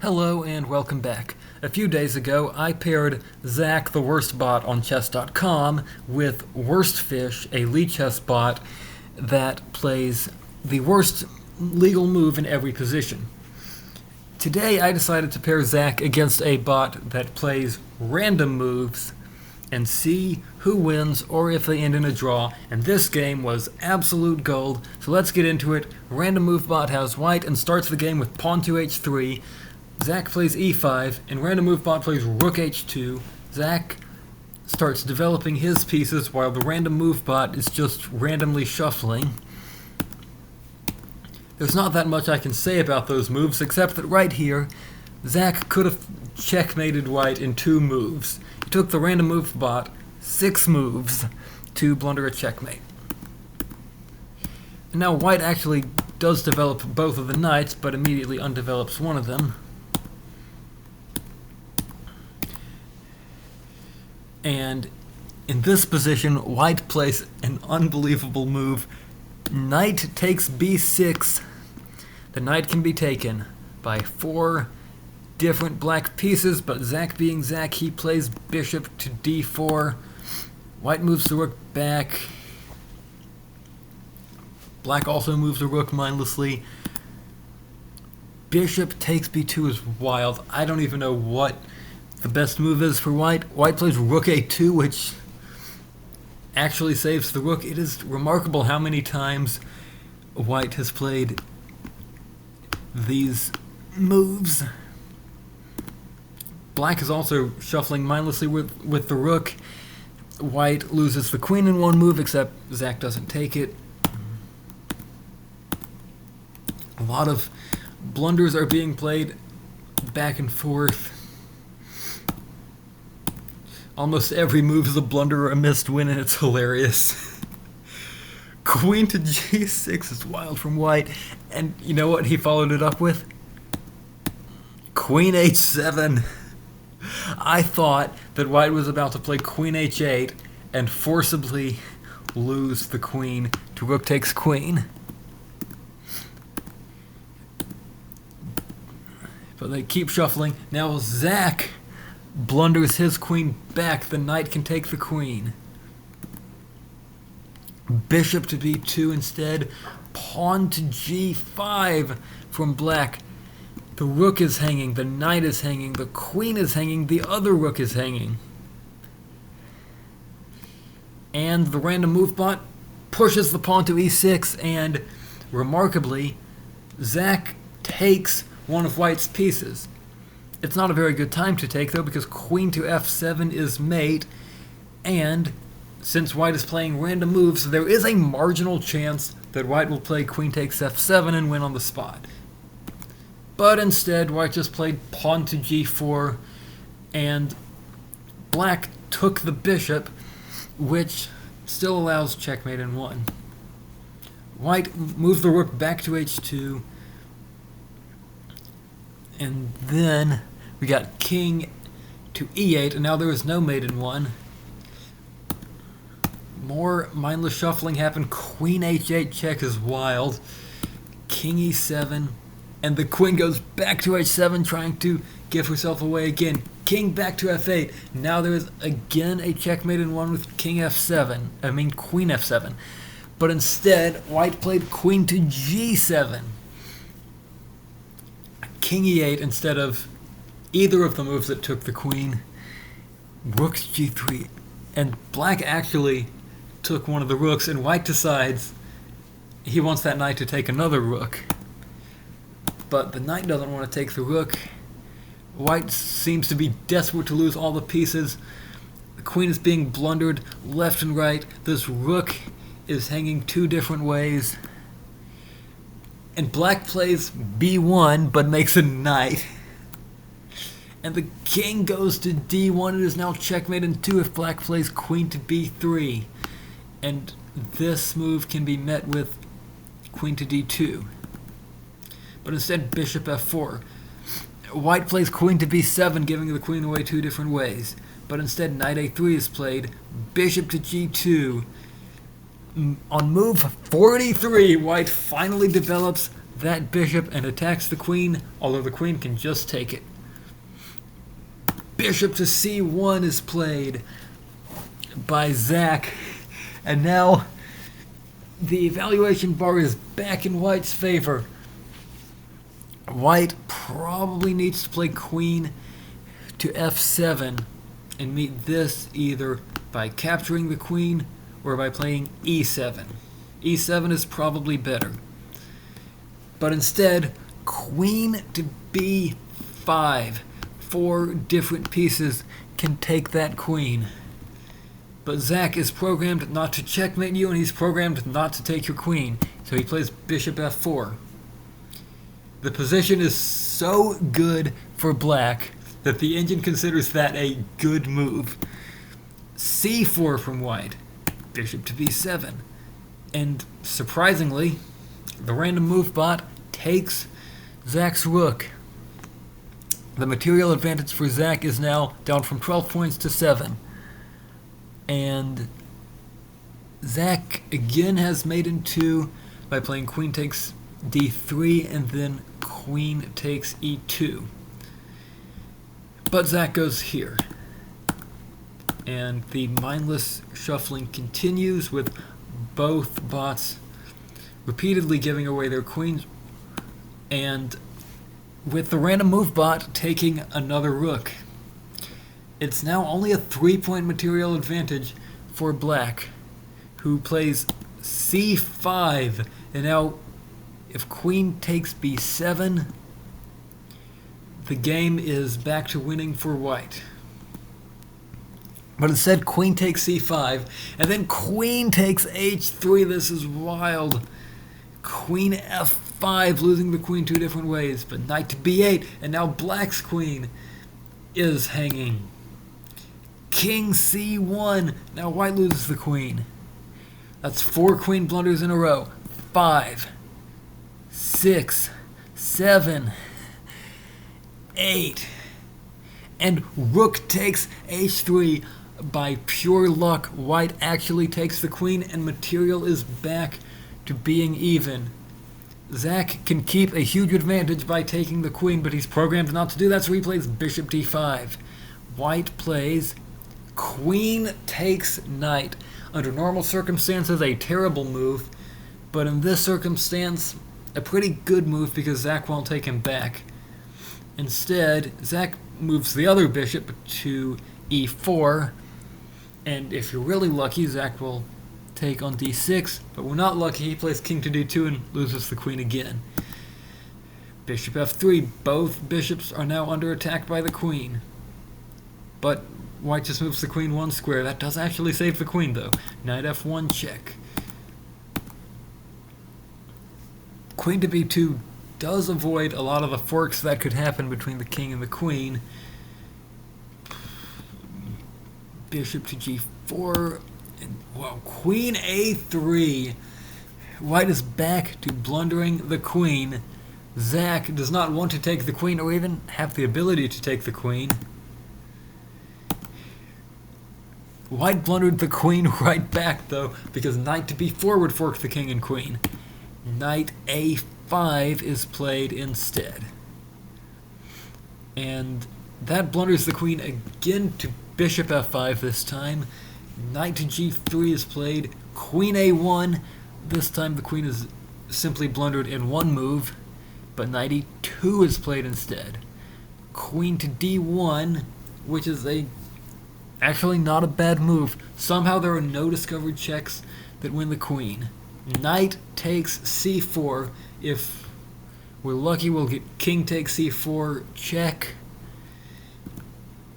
Hello and welcome back. A few days ago, I paired Zach, the worst bot on chess.com, with Worstfish, a Lichess bot that plays the worst legal move in every position. Today, I decided to pair Zach against a bot that plays random moves and see who wins or if they end in a draw, and this game was absolute gold, so let's get into it. Random move bot has white and starts the game with pawn to h3. Zach plays e5, and random move bot plays rook h2. Zach starts developing his pieces while the random move bot is just randomly shuffling. There's not that much I can say about those moves, except that right here, Zach could have checkmated white in 2 moves. It took the random move bot 6 moves to blunder a checkmate. And now white actually does develop both of the knights, but immediately undevelops one of them. And in this position, white plays an unbelievable move. Knight takes b6. The knight can be taken by 4 different black pieces, but Zach being Zach, he plays bishop to d4. White moves the rook back. Black also moves the rook mindlessly. Bishop takes b2 is wild. I don't even know what the best move is for white. White plays rook a2, which actually saves the rook. It is remarkable how many times white has played these moves. Black is also shuffling mindlessly with the rook. White loses the queen in 1 move, except Zach doesn't take it. A lot of blunders are being played back and forth. Almost every move is a blunder or a missed win, and it's hilarious. Queen to g6 is wild from white. And you know what he followed it up with? Queen h7. I thought that white was about to play queen h8 and forcibly lose the queen to rook takes queen. But they keep shuffling. Now Zach blunders his queen back. The knight can take the queen. Bishop to b2 instead. Pawn to g5 from black. The rook is hanging, the knight is hanging, the queen is hanging, the other rook is hanging. And the random move bot pushes the pawn to e6, and remarkably, Zach takes one of white's pieces. It's not a very good time to take, though, because queen to f7 is mate, and since white is playing random moves, there is a marginal chance that white will play queen takes f7 and win on the spot. But instead, white just played pawn to g4, and black took the bishop, which still allows checkmate in 1. White moves the rook back to h2, and then we got king to e8, and now there is no mate in 1. More mindless shuffling happened. Queen h8 check is wild. King e7. And the queen goes back to h7, trying to give herself away again. King back to f8. Now there is again a checkmate in 1 with king f7. Queen f7. But instead, white played queen to g7. King e8 instead of either of the moves that took the queen. Rook g3. And black actually took one of the rooks, and white decides he wants that knight to take another rook. But the knight doesn't want to take the rook. White seems to be desperate to lose all the pieces. The queen is being blundered left and right. This rook is hanging 2 different ways. And black plays b1, but makes a knight. And the king goes to d1. It is now checkmate in 2 if black plays queen to b3. And this move can be met with queen to d2. But instead, bishop f4. White plays queen to b7, giving the queen away 2 different ways. But instead, knight a3 is played. Bishop to g2. On move 43, white finally develops that bishop and attacks the queen, although the queen can just take it. Bishop to c1 is played by Zach, and now the evaluation bar is back in White's favor. White probably needs to play queen to f7 and meet this either by capturing the queen or by playing e7. e7 is probably better. But instead, queen to b5. 4 different pieces can take that queen. But Zach is programmed not to checkmate you, and he's programmed not to take your queen. So he plays bishop f4. The position is so good for black that the engine considers that a good move. c4 from white. Bishop to b7. And surprisingly, the random move bot takes Zach's rook. The material advantage for Zach is now down from 12 points to 7. And Zach again has mate in 2 by playing queen takes d3 and then queen takes e2. But Zach goes here. And the mindless shuffling continues with both bots repeatedly giving away their queens, and with the random move bot taking another rook. It's now only a 3-point material advantage for black, who plays c5, and now if queen takes b7, the game is back to winning for white. But instead, queen takes c5, and then queen takes h3. This is wild. Queen f5, losing the queen 2 different ways. But knight to b8, and now black's queen is hanging. King c1. Now white loses the queen. That's 4 queen blunders in a row. 5, 6, 7, 8. And rook takes h3. By pure luck, white actually takes the queen, and material is back to being even. Zach can keep a huge advantage by taking the queen, but he's programmed not to do that, so he plays bishop d5. White plays queen takes knight. Under normal circumstances, a terrible move, but in this circumstance, a pretty good move because Zach won't take him back. Instead, Zach moves the other bishop to e4, and if you're really lucky, Zach will take on d6, but we're not lucky. He plays king to d2 and loses the queen again. Bishop f3. Both bishops are now under attack by the queen. But white just moves the queen 1 square. That does actually save the queen, though. Knight f1 check. Queen to b2 does avoid a lot of the forks that could happen between the king and the queen. Bishop to g4, and wow, queen a3. White is back to blundering the queen. Zach does not want to take the queen or even have the ability to take the queen. White blundered the queen right back, though, because knight to b4 would fork the king and queen. Knight a5 is played instead. And that blunders the queen again to bishop f5 this time. Knight to g3 is played. Queen a1. This time the queen is simply blundered in one move, but knight e2 is played instead. Queen to d1, which is actually not a bad move. Somehow there are no discovered checks that win the queen. Knight takes c4. If we're lucky, we'll get king takes c4 check.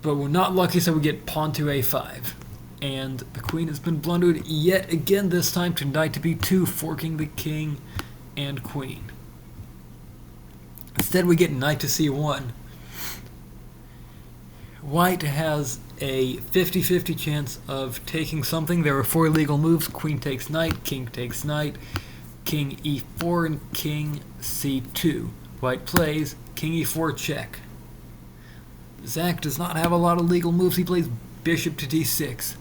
But we're not lucky, so we get pawn to a5. And the queen has been blundered yet again, this time to knight to b2, forking the king and queen. Instead, we get knight to c1. White has a 50-50 chance of taking something. There are 4 legal moves. Queen takes knight, king takes knight, king e4, and king c2. White plays king e4 check. Zach does not have a lot of legal moves. He plays bishop to d6.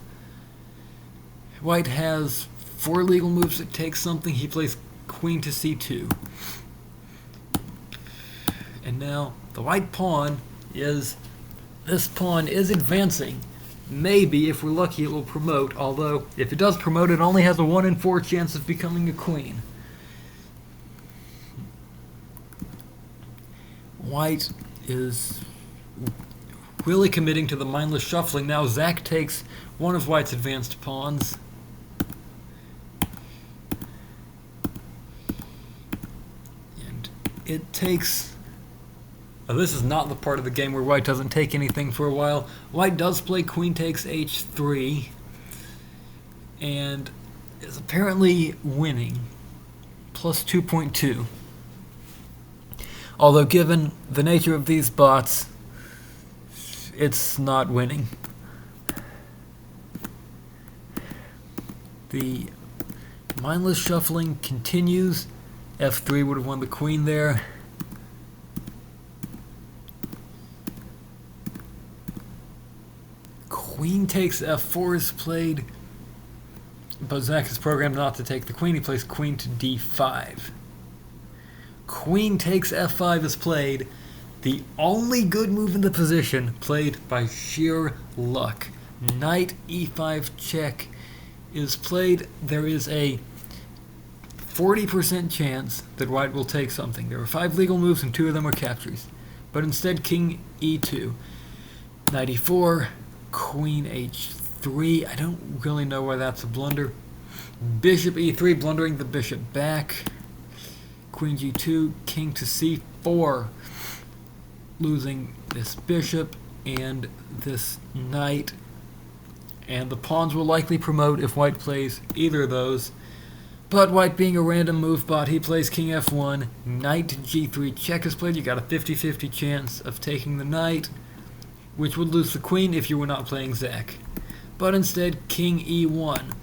White has 4 legal moves that take something. He plays queen to c2. And now the white pawn is, this pawn is advancing. Maybe, if we're lucky, it will promote, although if it does promote, it only has a 1 in 4 chance of becoming a queen. White is really committing to the mindless shuffling. Now Zach takes one of White's advanced pawns. And it takes... this is not the part of the game where White doesn't take anything for a while. White does play queen takes h3 and is apparently winning, plus 2.2. Although given the nature of these bots, it's not winning. The mindless shuffling continues. f3 would have won the queen there. Queen takes f4 is played, but Zach is programmed not to take the queen. He plays queen to d5. Queen takes f5 is played, the only good move in the position, played by sheer luck. Knight e5 check is played. There is a 40% chance that White will take something. There are 5 legal moves and 2 of them are captures. But instead, king e2, knight e4, queen h3. I don't really know why that's a blunder. Bishop e3, blundering the bishop back. Queen g2, king to c4, losing this bishop and this knight. And the pawns will likely promote if White plays either of those. But White, being a random move bot, he plays king f1, knight to g3 check is played. You got a 50-50 chance of taking the knight, which would lose the queen if you were not playing Zach. But instead, king e1,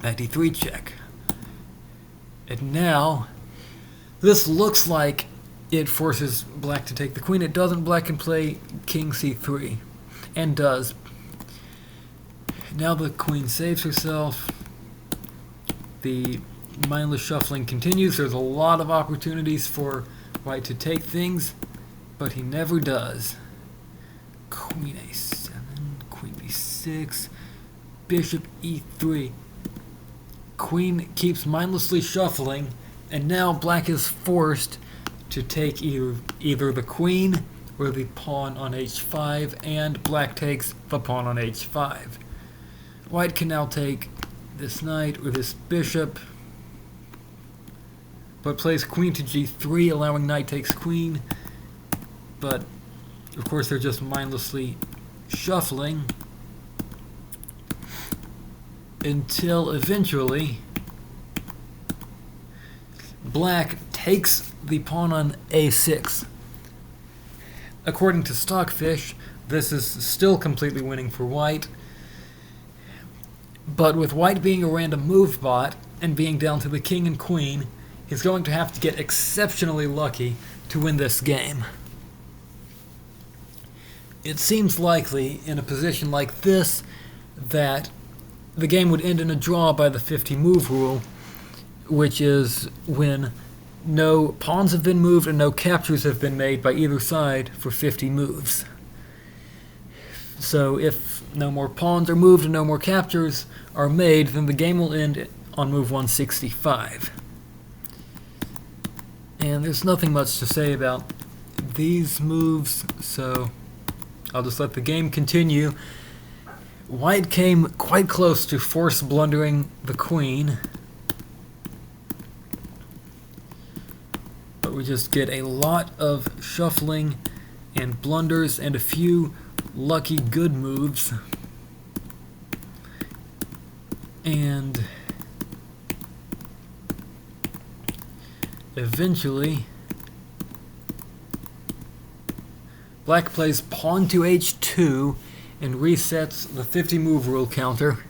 knight d3 check. And now, this looks like it forces Black to take the queen. It doesn't. Black can play king c3, and does. Now the queen saves herself. The mindless shuffling continues. There's a lot of opportunities for White to take things, but he never does. Queen a7, queen b6, bishop e3. Queen keeps mindlessly shuffling, and now Black is forced to take either the queen or the pawn on h5, and Black takes the pawn on h5. White can now take this knight or this bishop, but plays queen to g3, allowing knight takes queen. But, of course, they're just mindlessly shuffling until eventually Black takes the pawn on a6. According to Stockfish, this is still completely winning for White. But with White being a random move bot and being down to the king and queen, he's going to have to get exceptionally lucky to win this game. It seems likely, in a position like this, that the game would end in a draw by the 50 move rule, which is when no pawns have been moved and no captures have been made by either side for 50 moves. So if no more pawns are moved and no more captures are made, then the game will end on move 165. And there's nothing much to say about these moves, so I'll just let the game continue. White came quite close to force blundering the queen, but we just get a lot of shuffling and blunders and a few lucky good moves. And eventually Black plays pawn to h2 and resets the 50 move rule counter.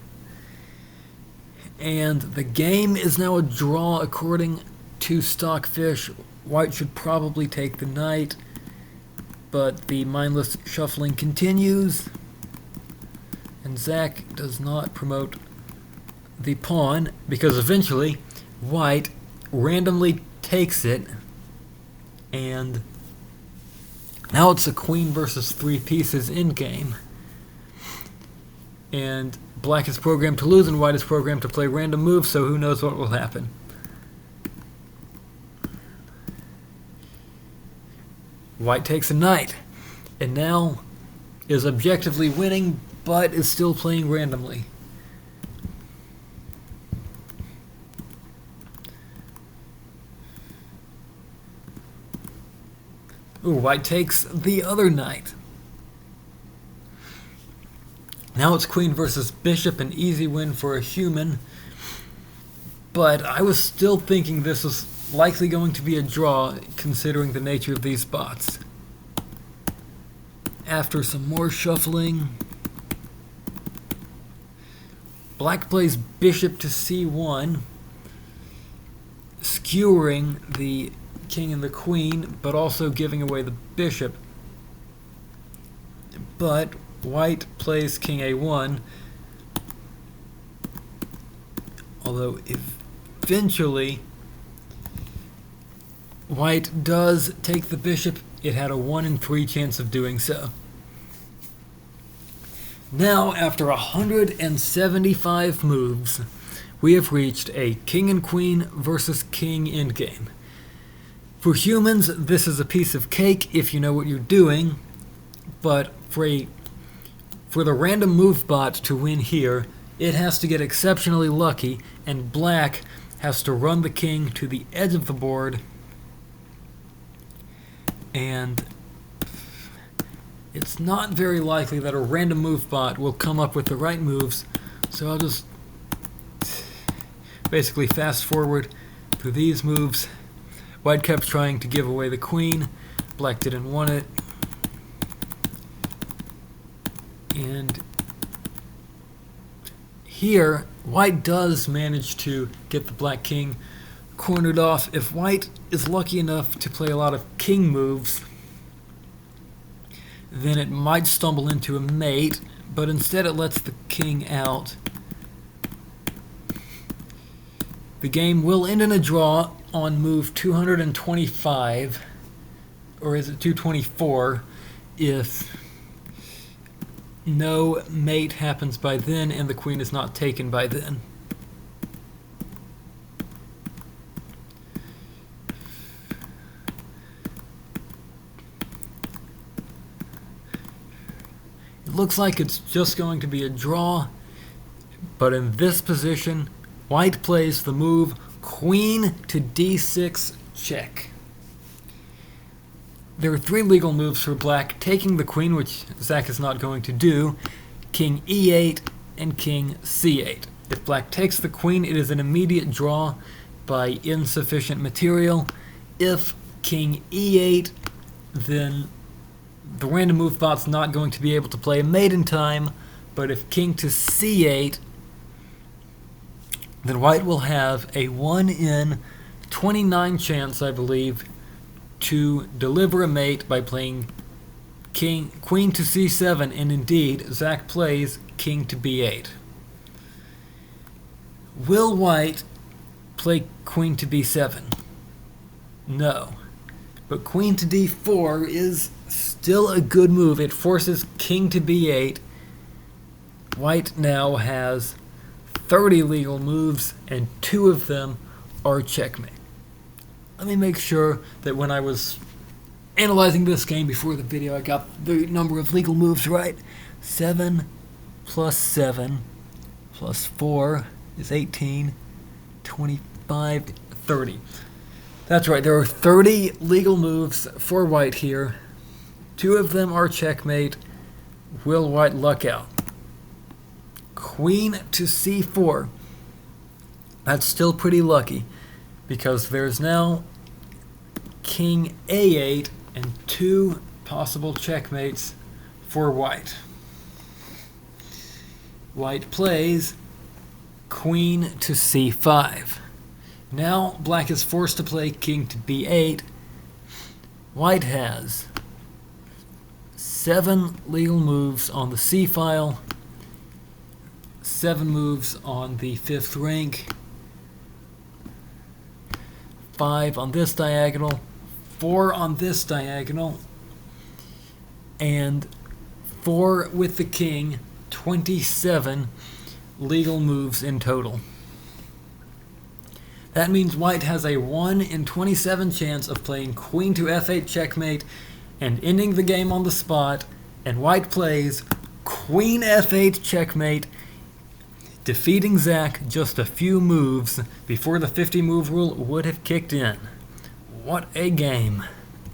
And the game is now a draw according to Stockfish. White should probably take the knight, but the mindless shuffling continues, and Zach does not promote the pawn because eventually White randomly takes it, and Now it's a queen versus 3 pieces in game. And black is programmed to lose and white is programmed to play random moves, so who knows what will happen. White takes a knight, and now is objectively winning, but is still playing randomly. Ooh, white takes the other knight. Now it's queen versus bishop, an easy win for a human. But I was still thinking this was likely going to be a draw, considering the nature of these spots. After some more shuffling, black plays bishop to c1, skewering the king and the queen, but also giving away the bishop. But white plays king a1, although eventually white does take the bishop. It had a 1 in 3 chance of doing so. Now, after 175 moves, we have reached a king and queen versus king endgame. For humans, this is a piece of cake if you know what you're doing, but for the random move bot to win here, it has to get exceptionally lucky, and black has to run the king to the edge of the board, and it's not very likely that a random move bot will come up with the right moves, so I'll just basically fast forward through these moves. White kept trying to give away the queen, black didn't want it, and here white does manage to get the black king cornered off. If white is lucky enough to play a lot of king moves, then it might stumble into a mate, but instead it lets the king out. The game will end in a draw on move 225, or is it 224, if no mate happens by then and the queen is not taken by then. It looks like it's just going to be a draw, but in this position, white plays the move queen to d6 check. There are 3 legal moves for black: taking the queen, which Zach is not going to do, king e8, and king c8. If black takes the queen, it is an immediate draw by insufficient material. If king e8, then the random move bot's not going to be able to play a mate in time, but if king to c8, then white will have a 1 in 29 chance, I believe, to deliver a mate by playing queen to c7, and indeed, Zach plays king to b8. Will white play queen to b7? No. But queen to d4 is still a good move. It forces king to b8. White now has 30 legal moves, and 2 of them are checkmate. Let me make sure that when I was analyzing this game before the video, I got the number of legal moves right. 7 plus 7 plus 4 is 18, 25, 30. That's right, there are 30 legal moves for white here. 2 of them are checkmate. Will white luck out? Queen to c4. That's still pretty lucky, because there's now king a8 and 2 possible checkmates for white. White plays queen to c5. Now black is forced to play king to b8. White has 7 legal moves on the c-file, 7 moves on the 5th rank, 5 on this diagonal, 4 on this diagonal, and 4 with the king, 27 legal moves in total. That means white has a 1 in 27 chance of playing queen to f8 checkmate and ending the game on the spot, and white plays queen f8 checkmate, defeating Zach just a few moves before the 50 move rule would have kicked in. What a game.